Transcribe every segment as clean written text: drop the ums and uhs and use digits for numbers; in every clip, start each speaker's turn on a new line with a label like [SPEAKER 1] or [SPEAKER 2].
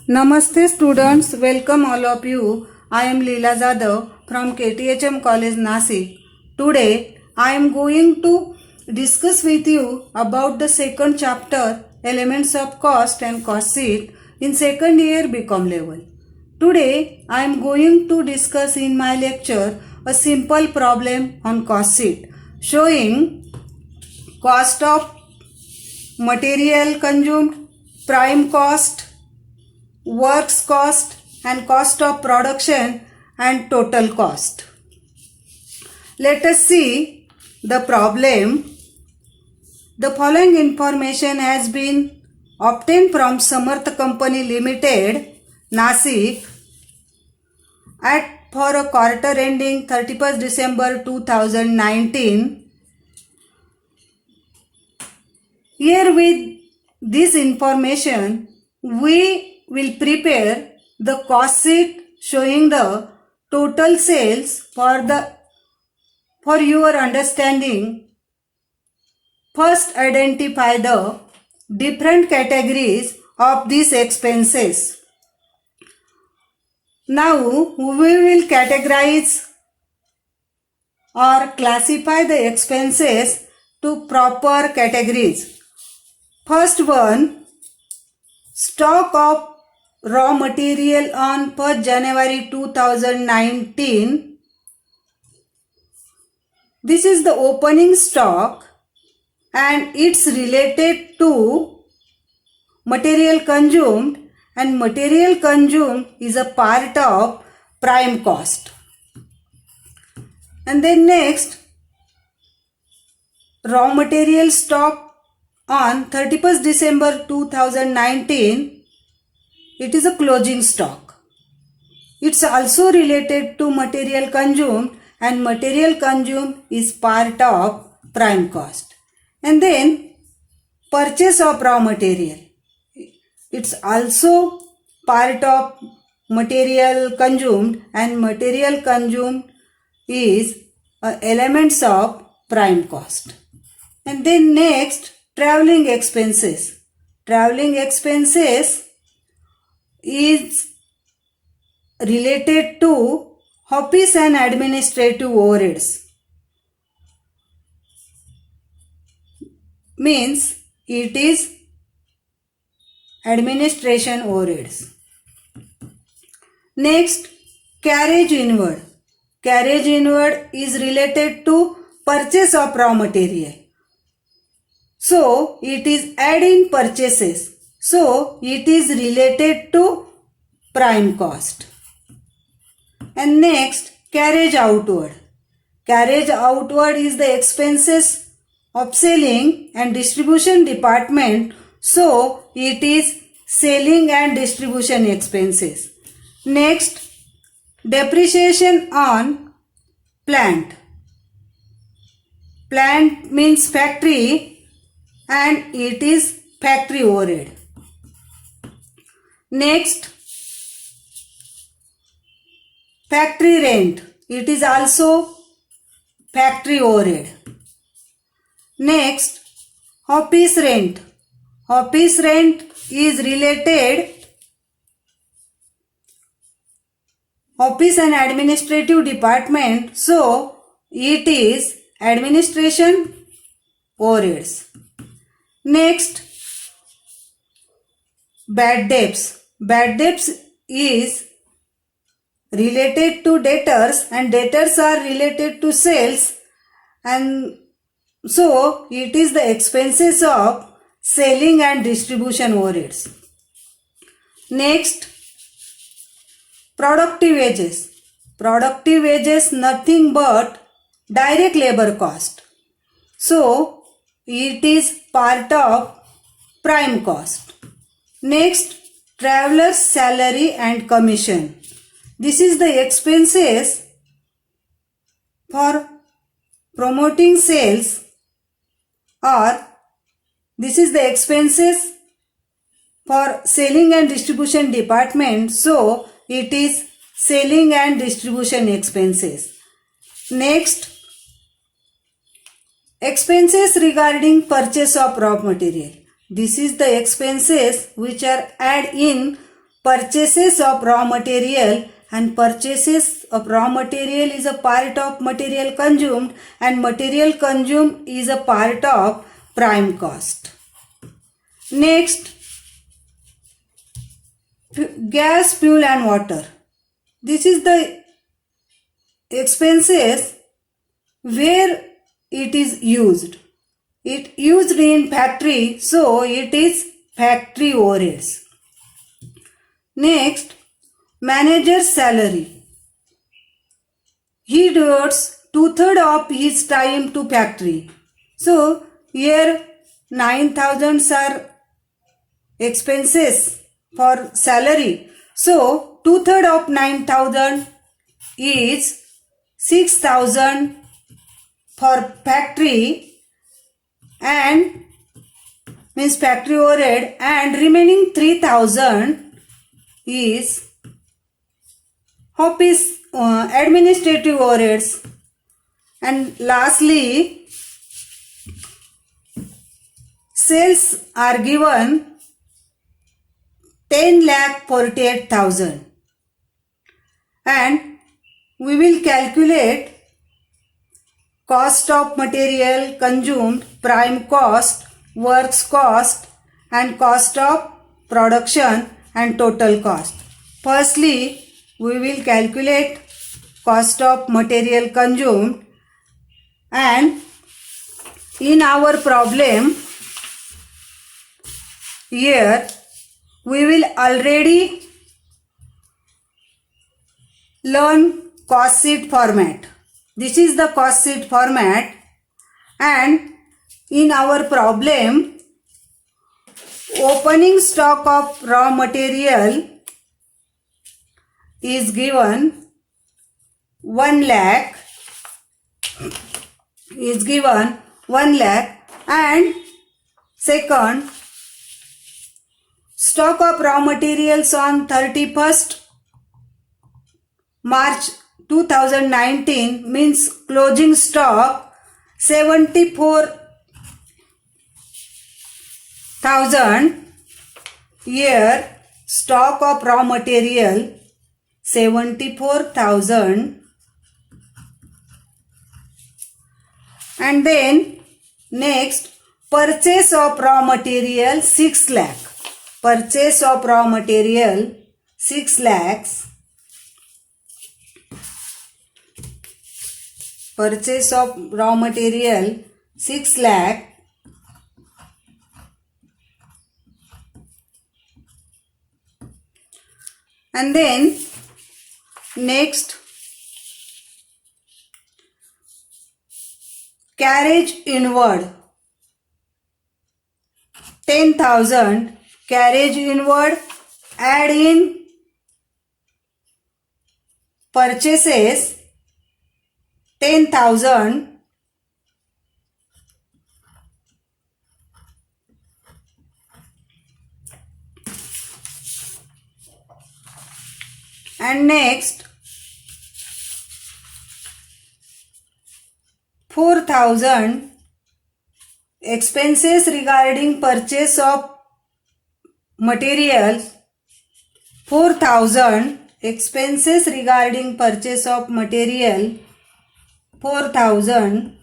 [SPEAKER 1] Namaste students, welcome all of you. I am Leela Jadhav from KTHM College Nasik. Today I am going to discuss with you about the second chapter Elements of Cost and Cost Sheet in second year BCom level. Today I am going to discuss in my lecture a simple problem on cost sheet showing cost of material consumed, prime cost, works cost and cost of production and total cost. Let us see the problem. The following information has been obtained from Samarth Company Limited, Nasik for a quarter ending 31st December 2019. Here with this information, we will prepare the cost sheet showing the total sales for your understanding. First, identify the different categories of these expenses. Now we will categorize or classify the expenses to proper categories. First one, stock of raw material on 1st January 2019. This is the opening stock and it's related to material consumed, and material consumed is a part of prime cost. And then next, raw material stock on 31st December 2019. It is a closing stock. It's also related to material consumed, and material consumed is part of prime cost. And then purchase of raw material. It's also part of material consumed, and material consumed is elements of prime cost. And then next, traveling expenses. Traveling expenses is related to office and administrative overheads. Means it is administration overheads. Next, carriage inward. Carriage inward is related to purchase of raw material. So it is add in purchases. So it is related to prime cost. And next, carriage outward. Carriage outward is the expenses of selling and distribution department. So it is selling and distribution expenses. Next, depreciation on plant. Plant means factory and it is factory overhead. Next, factory rent. It is also factory overhead. Next, office rent. Office rent is related office and administrative department. So it is administration overheads. Next, bad debts. Bad debts is related to debtors, and debtors are related to sales, and so it is the expenses of selling and distribution overheads. Next, productive wages. Productive wages nothing but direct labor cost. So it is part of prime cost. Next, traveler's salary and commission. This is the expenses for promoting sales, or this is the expenses for selling and distribution department. So it is selling and distribution expenses. Next, expenses regarding purchase of raw material. This is the expenses which are add in purchases of raw material, and purchases of raw material is a part of material consumed, and material consumed is a part of prime cost. Next, gas, fuel and water. This is the expenses where it is used. It used in factory, so it is factory overheads. Next, manager's salary. He devotes 2/3 of his time to factory. So here 9,000 are expenses for salary. So 2/3 of 9,000 is 6,000 for factory and means factory overhead, and remaining 3,000 is office administrative overheads. And lastly, sales are given 10,48,000, and we will calculate cost of material consumed, prime cost, works cost, and cost of production and total cost. Firstly, we will calculate cost of material consumed, and in our problem here we will already learn cost sheet format. This is the cost sheet format, and in our problem, opening stock of raw material is given 1 lakh, and second, stock of raw materials on 31st March 2019 means closing stock 74,000. Here stock of raw material 74,000, and then next, purchase of raw material 6 lakh. Purchase of raw material 6 lakhs. Purchase of raw material 6 lakh, and then next, carriage inward 10,000, carriage inward, add in purchases 10,000, and next 4,000 expenses regarding purchase of materials. 4,000 expenses regarding purchase of material 4,000,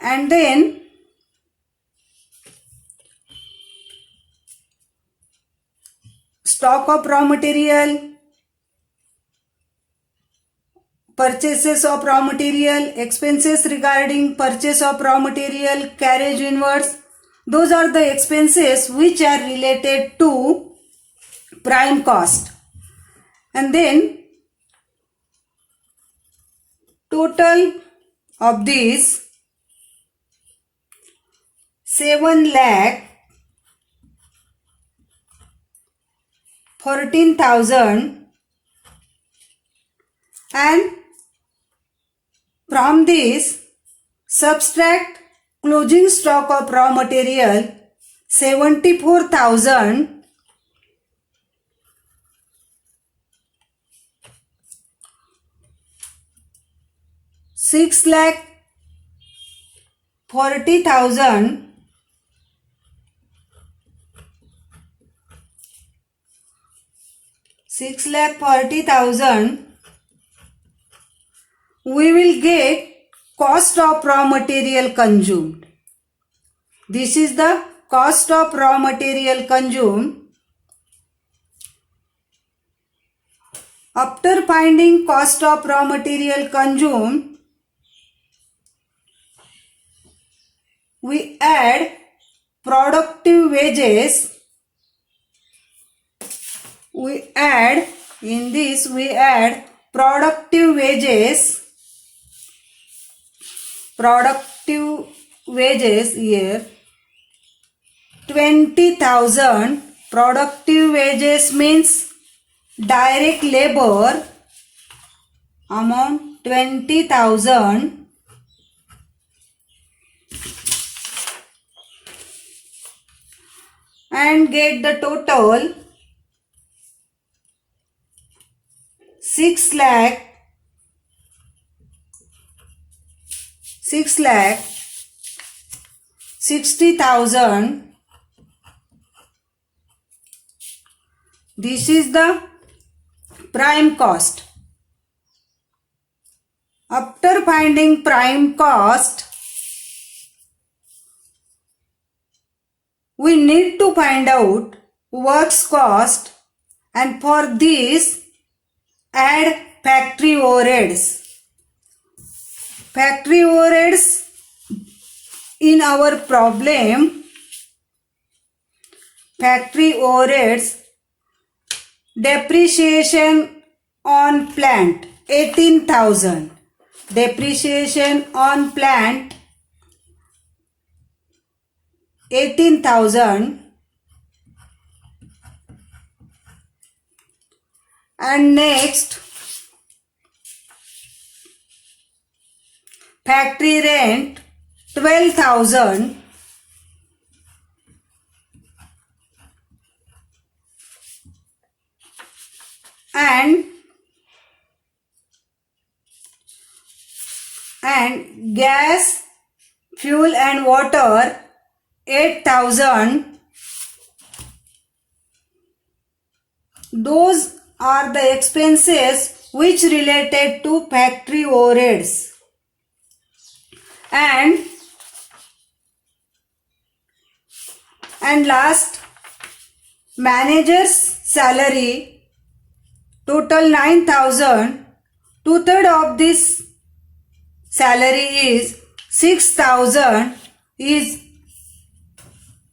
[SPEAKER 1] and then stock of raw material, purchases of raw material, expenses regarding purchase of raw material, carriage inwards. Those are the expenses which are related to prime cost. And then total of these 7,14,000, and from this subtract closing stock of raw material 74,000, 6,40,000 6,40,000 we will get cost of raw material consumed. This is the cost of raw material consumed. After finding cost of raw material consumed, we add productive wages. We add productive wages. Productive wages here 20,000. Productive wages means direct labor amount 20,000 and get the total 6,60,000. This is the prime cost. After finding prime cost, we need to find out works cost, and for this add factory overheads. Factory overheads in our problem, factory overheads, depreciation on plant 18,000. Depreciation on plant 18,000 and next factory rent 12,000 and gas, fuel and water 8,000. Those are the expenses which related to factory overheads. And last, manager's salary total 9,000. 2/3 of this salary is 6,000 is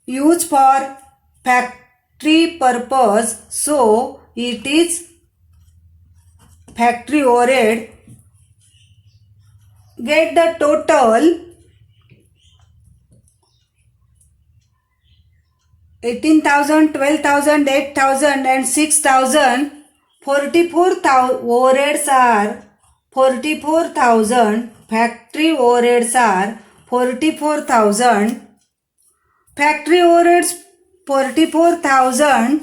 [SPEAKER 1] used for factory purpose, so it is factory overhead. Get the total 18,000, 12,000, 8,000 and 6,000. 44,000 overheads are 44,000. Factory overheads are 44,000. Factory overheads 44,000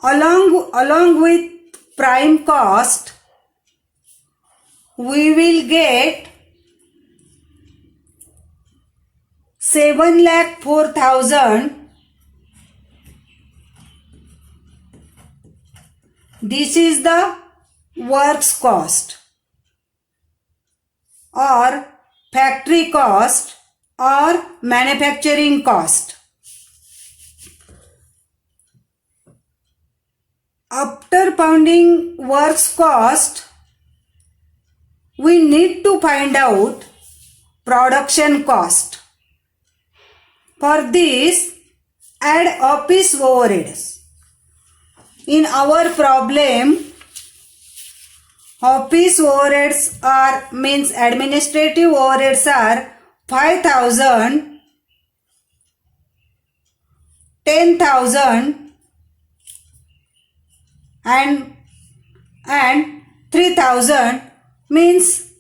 [SPEAKER 1] along with prime cost we will get 7,04,000. This is the works cost or factory cost or manufacturing cost. After finding works cost, we need to find out production cost. For this, add office overheads. In our problem, office overheads are means administrative overheads are 5,000, 10,000 and 3,000 means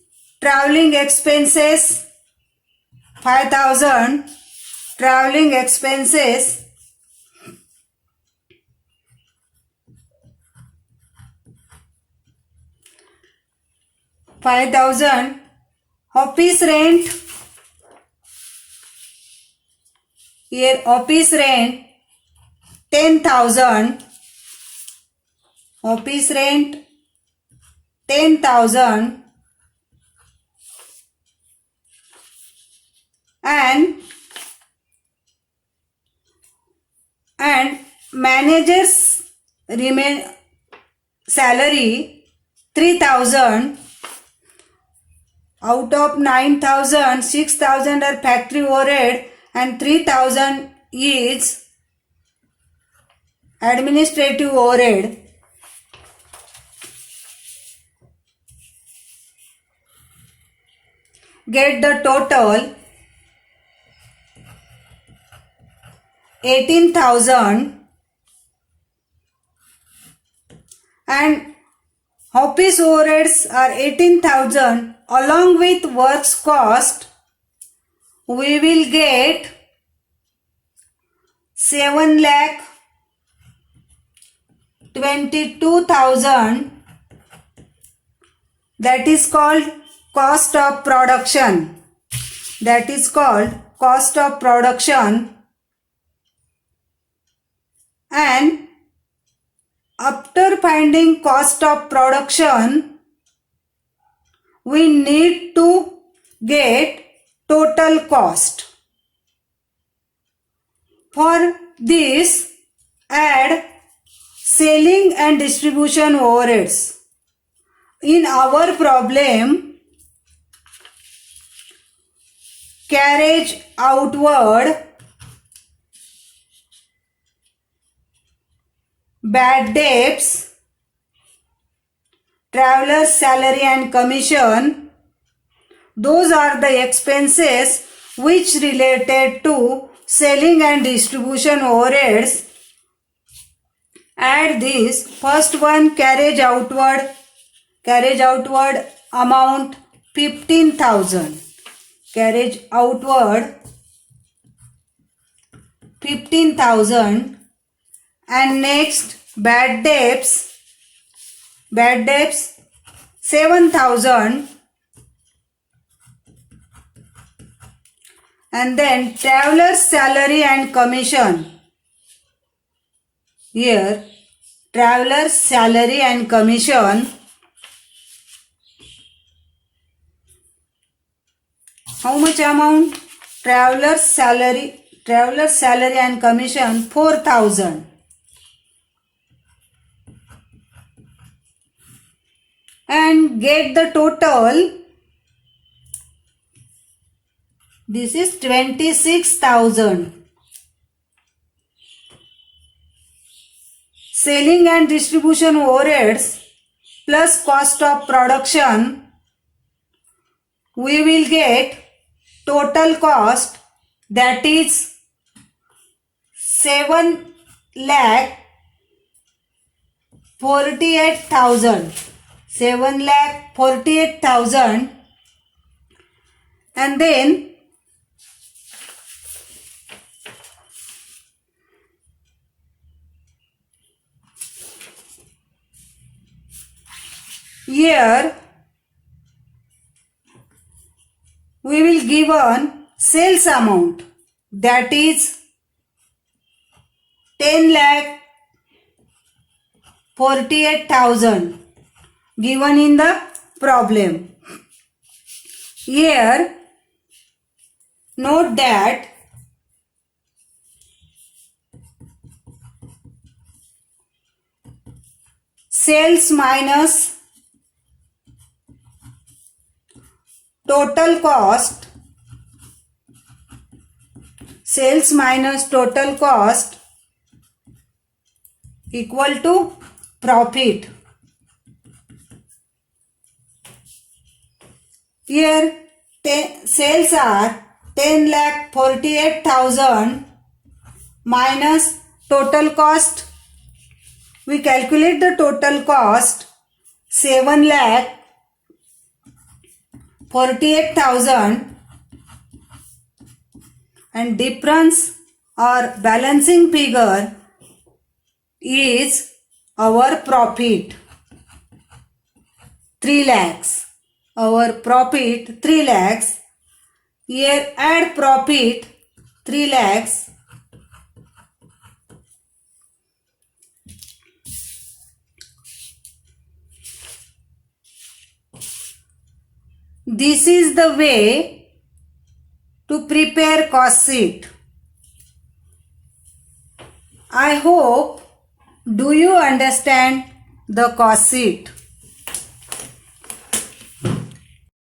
[SPEAKER 1] traveling expenses 5,000, traveling expenses 5,000 office rent, here office rent 10,000, office rent 10,000, and manager's remain salary 3,000. Out of 9,000, 6,000 are factory overhead and 3,000 is administrative overhead. Get the total 18,000, and office overheads are 18,000 along with works cost. We will get 7,22,000, that is called cost of production. That is called cost of production. And after finding cost of production, we need to get total cost. For this, add selling and distribution overheads. In our problem, carriage outward, bad debts, traveler's salary and commission, those are the expenses which related to selling and distribution overheads. Add this. First one, carriage outward amount 15,000. Carriage outward 15,000. And next, bad debts 7,000. And then traveler's salary and commission. Here, traveler's salary and commission, how much amount? Traveler's salary and commission 4,000. And get the total. This is 26,000. Selling and distribution overheads plus cost of production, we will get total cost, that is 7,48,000. 7,48,000. And then here we will give on sales amount, that is 10,48,000 given in the problem. Here note that sales minus total cost, sales minus total cost equal to profit. Here sales are 10,48,000 minus total cost. We calculate the total cost 7,48,000, and difference or balancing figure is our profit 3 lakhs. our profit 3 lakhs. Here add profit 3 lakhs. This is the way to prepare cost sheet. I hope do you understand the cost sheet?